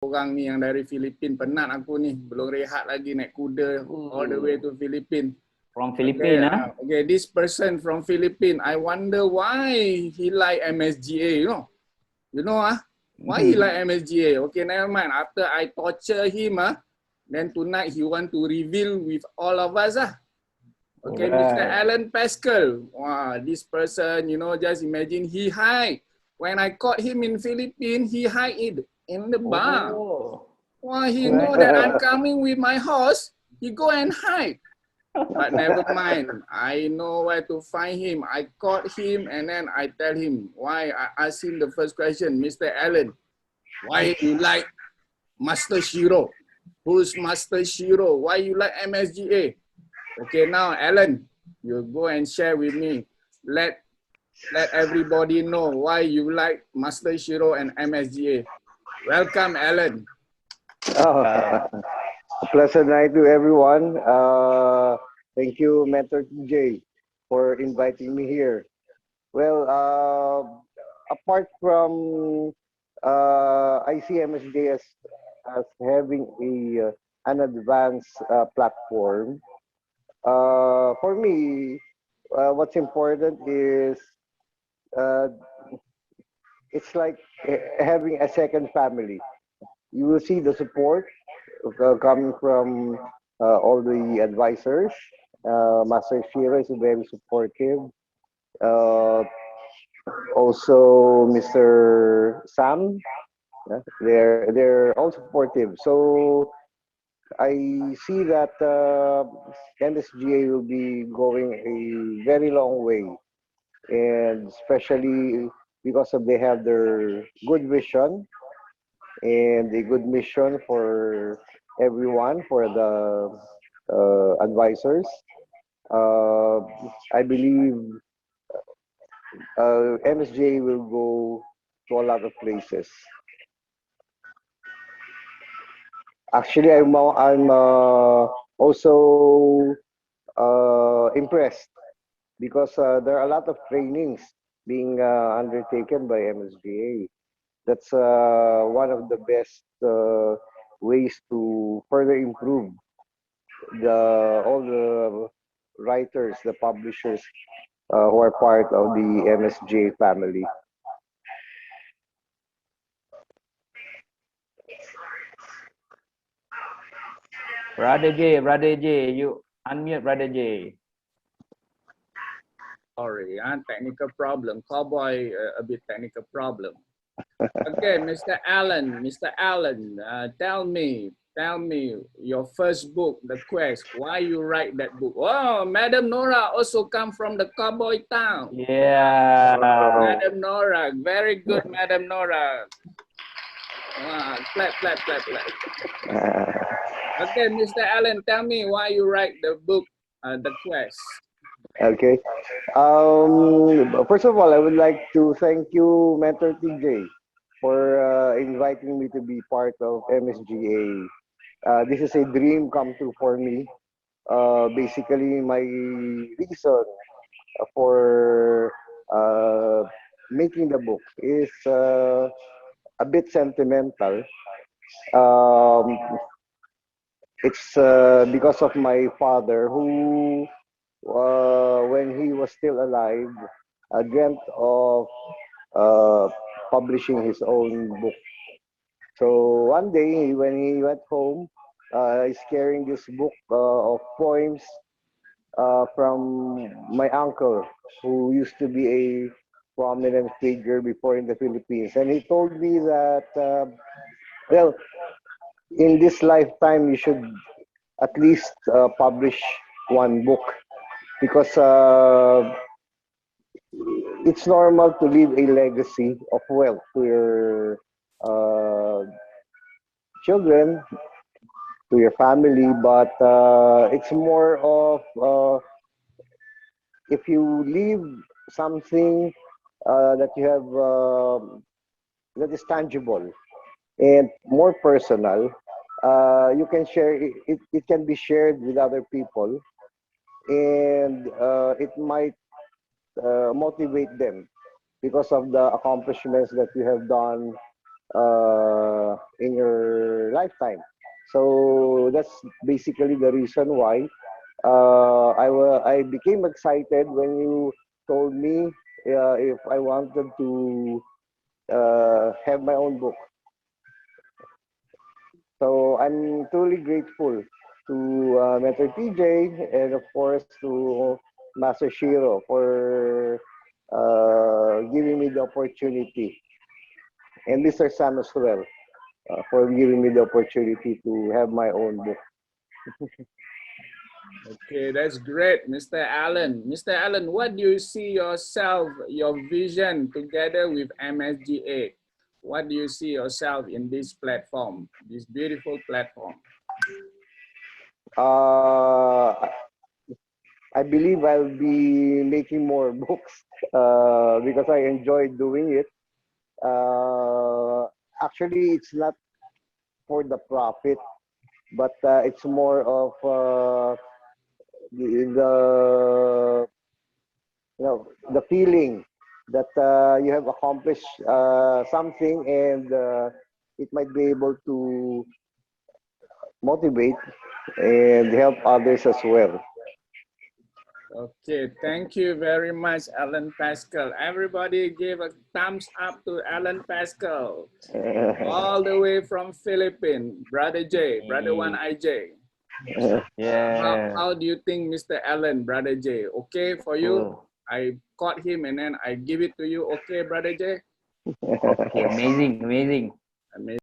orang ni yang dari Filipin. Penat aku ni, belum rehat lagi naik kuda all the way to Filipin. From Philippines, okay, this person from Philippines, I wonder why he like MSGA, you know why he like MSGA. Okay, never mind. After I torture him, then tonight he want to reveal with all of us. Okay, right. Mr. Alan Pascal. Wow, this person, just imagine he hide. When I caught him in Philippines, he hide in the bar. Wow, he know that I'm coming with my horse. He go and hide. But never mind. I know where to find him. I caught him and then I tell him why. I asked him the first question, Mr. Alan, why you like Master Shiro? Who's Master Shiro? Why you like MSGA? Okay, now Alan, you go and share with me. Let everybody know why you like Master Shiro and MSGA. Welcome, Alan. A pleasant night to everyone. Thank you, Mentor TJ, for inviting me here. Well, apart from I see MSJ as having an advanced platform. For me, what's important is it's like having a second family. You will see the support coming from all the advisors. Master Shira is very supportive. Also, Mr. Sam, they're all supportive. So I see that MSGA will be going a very long way, and especially because they have their good vision and a good mission for everyone, for the advisors. I believe MSJ will go to a lot of places. Actually, I'm also impressed because there are a lot of trainings being undertaken by MSGA. That's one of the best ways to further improve all the writers, the publishers who are part of the MSJ family. Brother J, you unmute, Brother J. Sorry, technical problem. Cowboy, a bit technical problem. Okay, Mr. Allen, tell me your first book, The Quest. Why you write that book? Oh, Madam Nora also come from the cowboy town. Yeah. Madam Nora, very good, Madam Nora. Wow, clap. Okay, Mr. Allen, tell me why you write the book, The Quest. Okay. First of all, I would like to thank you, Mentor TJ, for inviting me to be part of MSGA. This is a dream come true for me. Basically, my reason for making the book is a bit sentimental. It's because of my father who, when he was still alive, dreamt of publishing his own book. So one day when he went home, he's carrying this book of poems from my uncle, who used to be a prominent figure before in the Philippines. And he told me that, well, in this lifetime, you should at least publish one book, because it's normal to leave a legacy of wealth to your children, to your family, but it's more of if you leave something that you have that is tangible and more personal, you can share it, it can be shared with other people, and it might motivate them because of the accomplishments that you have done in your lifetime. So that's basically the reason why I became excited when you told me if I wanted to have my own book. So I'm truly grateful to Mentor TJ and of course to Master Shiro for giving me the opportunity, and Mr. Sam as well for giving me the opportunity to have my own book. Okay, that's great, Mr. Allen. Mr. Allen, what do you see yourself, your vision together with MSGA? What do you see yourself in this platform, this beautiful platform? Uh, I believe I'll be making more books because I enjoy doing it. Actually, it's not for the profit, but it's more of the the feeling that you have accomplished something, and it might be able to motivate and help others as well. Okay, thank you very much, Alan Pascal. Everybody give a thumbs up to Alan Pascal, all the way from Philippines. Brother J, Brother One IJ. Yeah. How do you think, Mr. Allen, Brother J? Okay for you? Oh, I caught him and then I give it to you. Okay, Brother J? okay, amazing, amazing. Amazing.